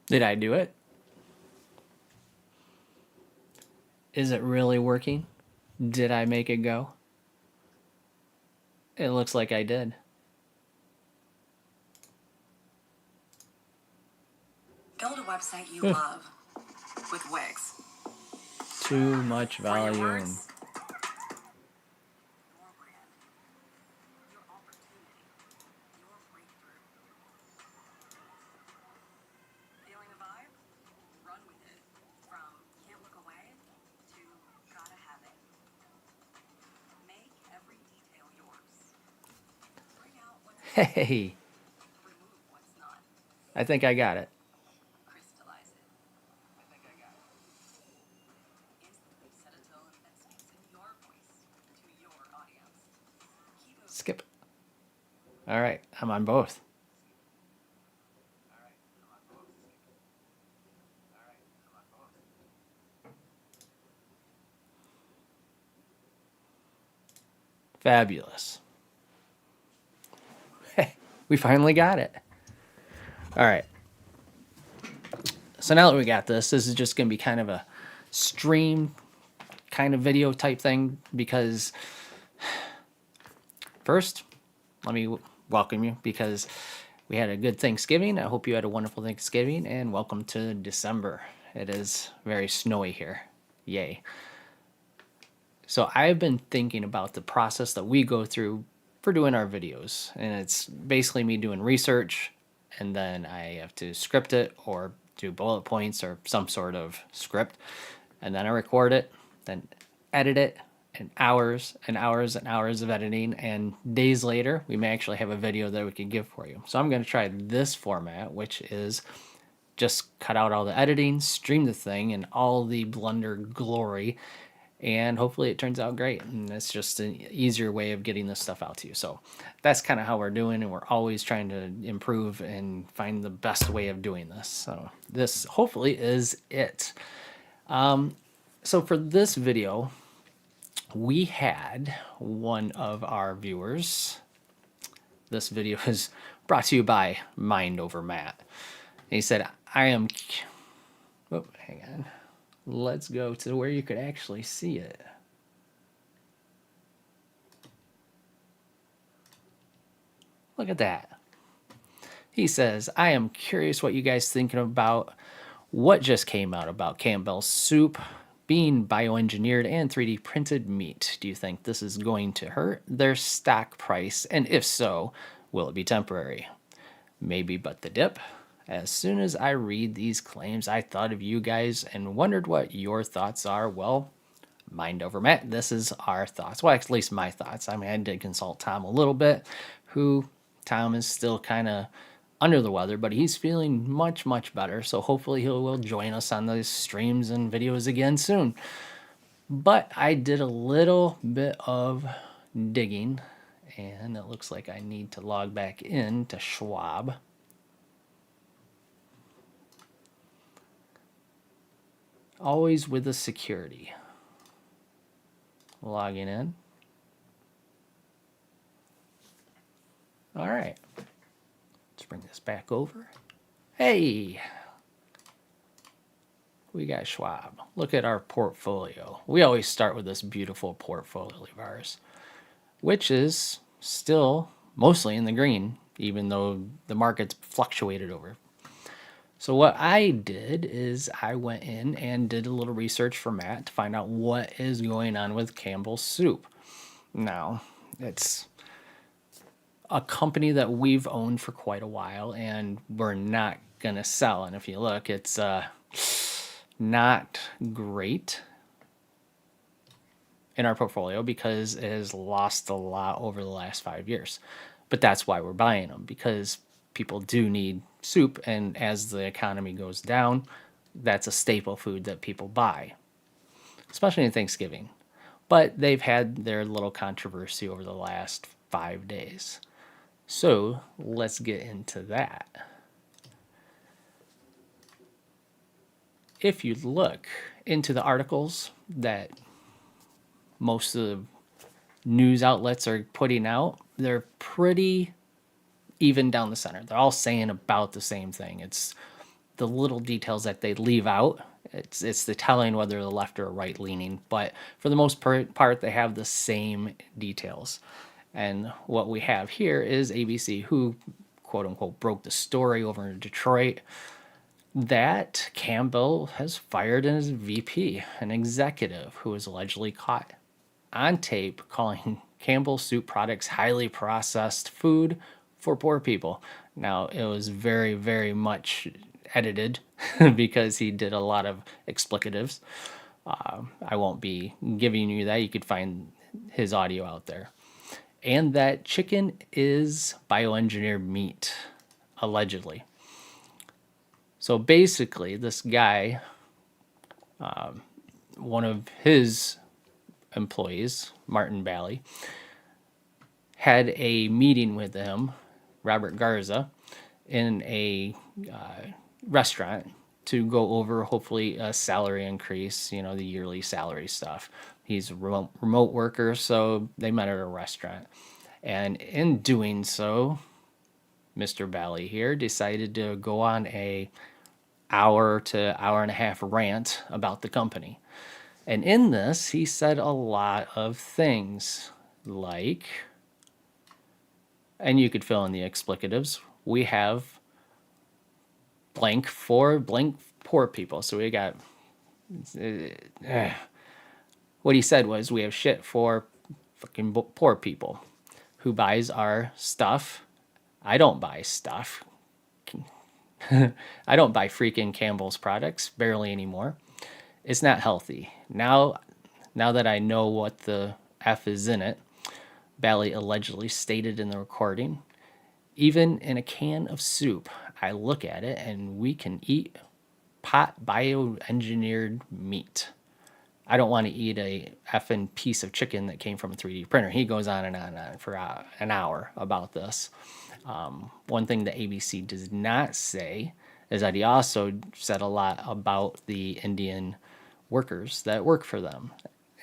Did I do it? Is it really working? Did I make it go? It looks like I did. Build a website you love with Wix. Too much For your volume. words, your brand, your opportunity, your breakthrough. Feeling a vibe? Run with it. From can't look away to gotta have it. Make every detail yours. Bring out what's Hey, remove what's not. I think I got it. Crystallize it. I think I got it. Instantly set a tone that speaks in your voice to your audience. Keep moving. Skip. All right, I'm on both. Fabulous. Hey, we finally got it. All right. So now that we got this is just going to be kind of a stream kind of video type thing because first, let me welcome you because we had a good Thanksgiving. I hope you had a wonderful Thanksgiving and welcome to December. It is very snowy here. Yay. So I've been thinking about the process that we go through for doing our videos. And it's basically me doing research and then I have to script it or do bullet points or some sort of script. And then I record it, then edit it, and hours and hours and hours of editing. And days later, we may actually have a video that we can give for you. So I'm going to try this format, which is just cut out all the editing, stream the thing in all the Blender glory, and hopefully it turns out great. And it's just an easier way of getting this stuff out to you. So that's kind of how we're doing, and we're always trying to improve and find the best way of doing this. So this hopefully is it. So for this video, we had one of our viewers. This video is brought to you by Mind Over Matt. And he said, I am... Oh, hang on. Let's go to where you could actually see it. Look at that. He says, I am curious what you guys thinking about what just came out about Campbell's soup being bioengineered and 3D printed meat. Do you think this is going to hurt their stock price? And if so, will it be temporary? Maybe but the dip. As soon as I read these claims, I thought of you guys and wondered what your thoughts are. Well, Mind Over Matt, this is our thoughts. Well, at least my thoughts. I mean, I did consult Tom a little bit, Tom is still kind of under the weather, but he's feeling much, much better. So hopefully he will join us on those streams and videos again soon. But I did a little bit of digging, and it looks like I need to log back in to Schwab. Always with the security. Logging in. All right. Let's bring this back over. Hey, we got Schwab. Look at our portfolio. We always start with this beautiful portfolio of ours, which is still mostly in the green, even though the market's fluctuated over. So what I did is I went in and did a little research for Matt to find out what is going on with Campbell's Soup. Now, it's a company that we've owned for quite a while and we're not going to sell. And if you look, it's not great in our portfolio because it has lost a lot over the last 5 years. But that's why we're buying them, because people do need soup, and as the economy goes down, that's a staple food that people buy, especially in Thanksgiving. But they've had their little controversy over the last 5 days. So let's get into that. If you look into the articles that most of the news outlets are putting out, they're pretty even down the center. They're all saying about the same thing. It's the little details that they leave out. It's the telling whether they're left or right leaning, but for the most part, they have the same details. And what we have here is ABC, who quote unquote broke the story over in Detroit that Campbell has fired his VP, an executive who was allegedly caught on tape calling Campbell Soup products highly processed food for poor people. Now, it was very, very much edited because he did a lot of explicatives. I won't be giving you that. You could find his audio out there. And that chicken is bioengineered meat, allegedly. So basically, this guy, one of his employees, Martin Bailey, had a meeting with him, Robert Garza, in a restaurant to go over hopefully a salary increase, you know, the yearly salary stuff. He's a remote worker, so they met at a restaurant. And in doing so, Mr. Bailey here decided to go on a hour to hour and a half rant about the company. And in this, he said a lot of things like, and you could fill in the explicatives, we have blank for blank poor people. So we got, what he said was, we have shit for fucking poor people. Who buys our stuff? I don't buy stuff. I don't buy freaking Campbell's products, barely anymore. It's not healthy. Now that I know what the F is in it, Bailey allegedly stated in the recording, even in a can of soup, I look at it and we can eat pot bioengineered meat. I don't want to eat a effing piece of chicken that came from a 3D printer. He goes on and on and on for an hour about this. One thing that ABC does not say is that he also said a lot about the Indian workers that work for them,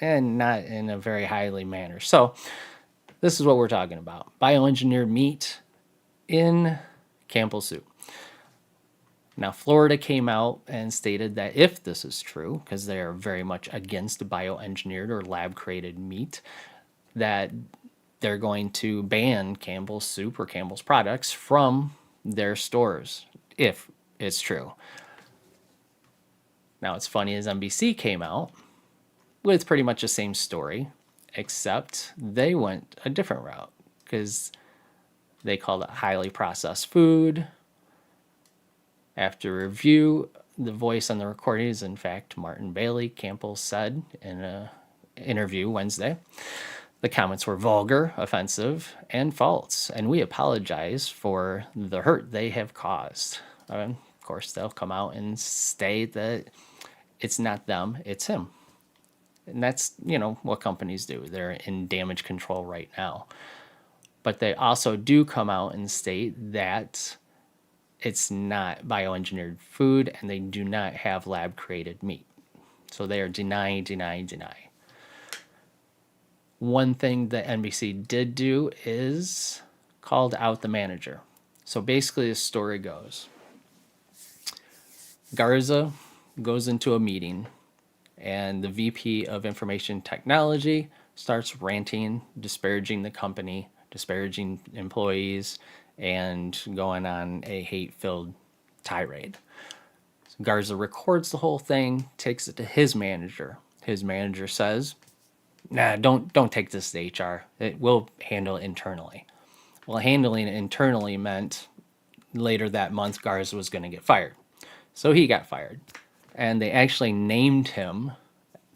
and not in a very highly manner. So this is what we're talking about. Bioengineered meat in Campbell soup. Now, Florida came out and stated that if this is true, because they are very much against bioengineered or lab-created meat, that they're going to ban Campbell's soup or Campbell's products from their stores, if it's true. Now, it's funny as NBC came out with pretty much the same story, except they went a different route because they called it highly processed food. After review, the voice on the recording is, in fact, Martin Bailey. Campbell said in an interview Wednesday, the comments were vulgar, offensive, and false, and we apologize for the hurt they have caused. Of course, they'll come out and state that it's not them, it's him. And that's, you know, what companies do. They're in damage control right now. But they also do come out and state that it's not bioengineered food and they do not have lab-created meat. So they are deny. One thing that NBC did do is called out the manager. So basically the story goes, Garza goes into a meeting and the VP of Information Technology starts ranting, disparaging the company, disparaging employees, and going on a hate-filled tirade. So Garza records the whole thing, takes it to his manager. His manager says, nah, don't take this to HR. We'll handle it internally. Well, handling it internally meant later that month Garza was going to get fired. So he got fired. And they actually named him.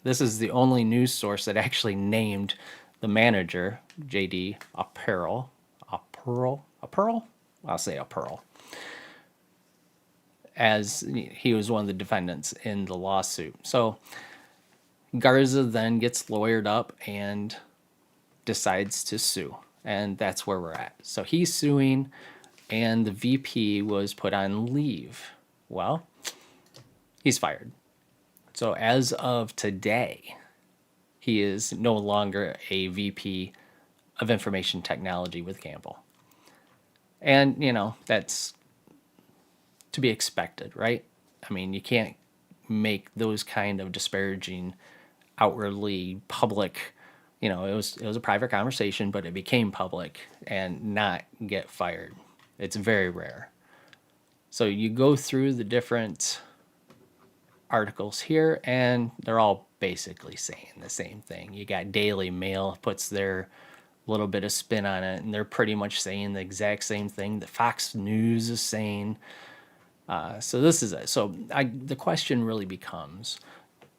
This is the only news source that actually named the manager, JD Apparel. I'll say Apparel. As he was one of the defendants in the lawsuit. So Garza then gets lawyered up and decides to sue. And that's where we're at. So he's suing, and the VP was put on leave. Well, he's fired. So as of today, he is no longer a VP of Information Technology with Campbell. And, you know, that's to be expected, right? I mean, you can't make those kind of disparaging, outwardly public. It was a private conversation, but it became public and not get fired. It's very rare. So you go through the different articles here, and they're all basically saying the same thing. You got Daily Mail puts their little bit of spin on it, and they're pretty much saying the exact same thing that Fox News is saying. So this is it. So the question really becomes: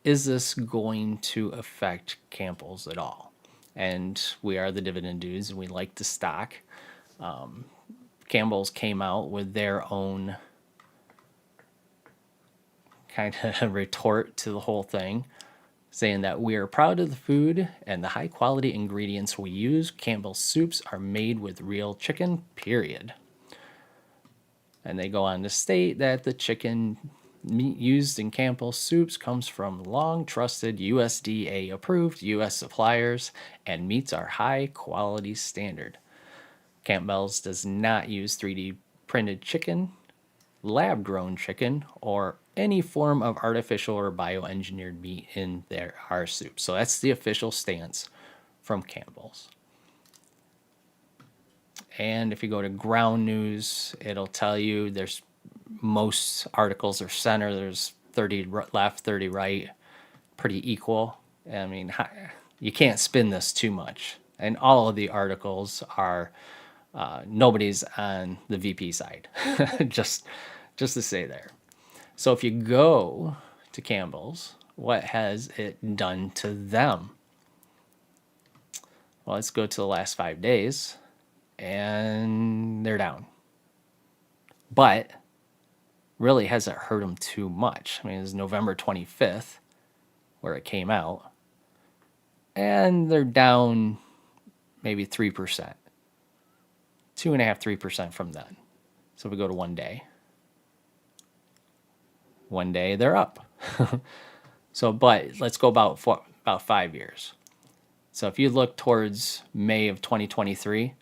is this going to affect Campbell's at all? And we are the dividend dudes, and we like the stock. Campbell's came out with their own kind of retort to the whole thing, saying that we are proud of the food and the high quality ingredients we use. Campbell's soups are made with real chicken, period. And they go on to state that the chicken meat used in Campbell's soups comes from long trusted USDA approved US suppliers and meets our high quality standard. Campbell's does not use 3D printed chicken, lab grown chicken, or any form of artificial or bioengineered meat in our soup. So that's the official stance from Campbell's. And if you go to ground news, it'll tell you there's most articles are center. There's 30 left, 30 right, pretty equal. I mean, you can't spin this too much. And all of the articles are nobody's on the VP side. just to say there. So if you go to Campbell's, what has it done to them? Well, let's go to the last 5 days, and they're down. But really hasn't hurt them too much. I mean, it was November 25th where it came out, and they're down maybe 3%, 2.5%, 3% from then. So if we go to 1 day, they're up. So, but let's go about 5 years. So if you look towards May of 2023,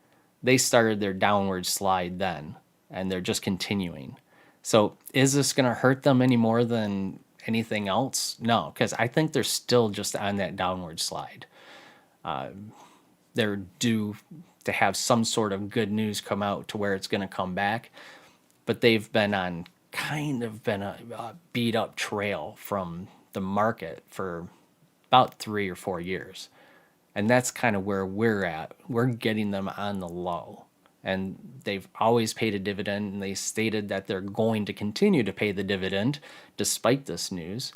they started their downward slide then, and they're just continuing. So is this going to hurt them any more than anything else? No, because I think they're still just on that downward slide. They're due to have some sort of good news come out to where it's going to come back, but they've been on kind of been a beat up trail from the market for about 3 or 4 years. And that's kind of where we're at. We're getting them on the low. And they've always paid a dividend, and they stated that they're going to continue to pay the dividend despite this news.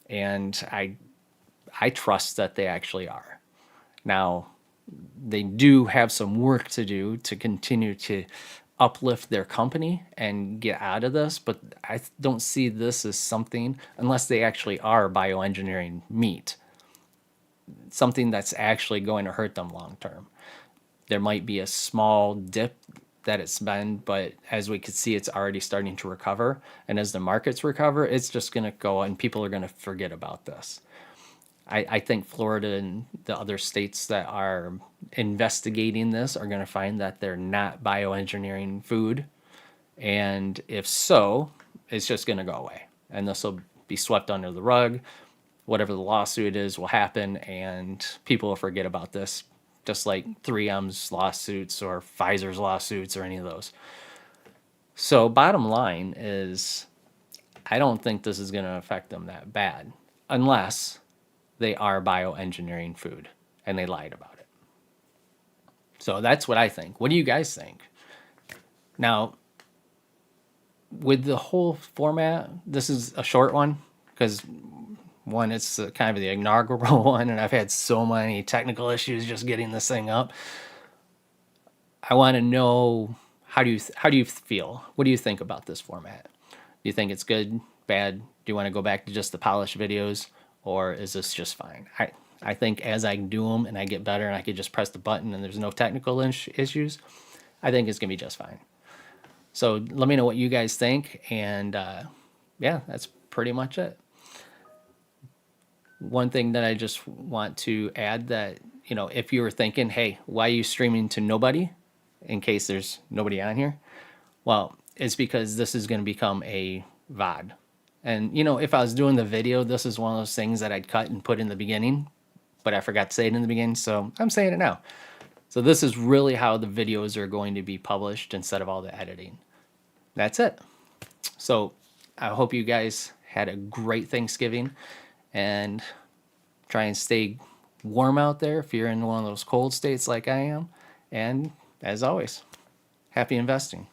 And I trust that they actually are. Now, they do have some work to do to continue to uplift their company and get out of this, but I don't see this as something, unless they actually are bioengineering meat, something that's actually going to hurt them long term. There might be a small dip that it's been, but as we could see, it's already starting to recover. And as the markets recover, it's just going to go, and people are going to forget about this. I think Florida and the other states that are investigating this are going to find that they're not bioengineering food. And if so, it's just going to go away. And this will be swept under the rug. Whatever the lawsuit is will happen, and people will forget about this, just like 3M's lawsuits or Pfizer's lawsuits or any of those. So bottom line is, I don't think this is going to affect them that bad, unless they are bioengineering food and they lied about it. So that's what I think. What do you guys think? Now, with the whole format, this is a short one because one, it's kind of the inaugural one, and I've had so many technical issues just getting this thing up. I want to know, how do you feel? What do you think about this format? Do you think it's good, bad? Do you want to go back to just the polished videos, or is this just fine? I think as I do them and I get better and I could just press the button and there's no technical issues, I think it's gonna be just fine. So let me know what you guys think, and yeah, that's pretty much it. One thing that I just want to add, that if you were thinking, hey, why are you streaming to nobody, in case there's nobody on here, well, it's because this is going to become a VOD. And if I was doing the video, this is one of those things that I'd cut and put in the beginning, but I forgot to say it in the beginning, so I'm saying it now. So this is really how the videos are going to be published instead of all the editing. That's it. So I hope you guys had a great Thanksgiving, and try and stay warm out there if you're in one of those cold states like I am. And as always, happy investing.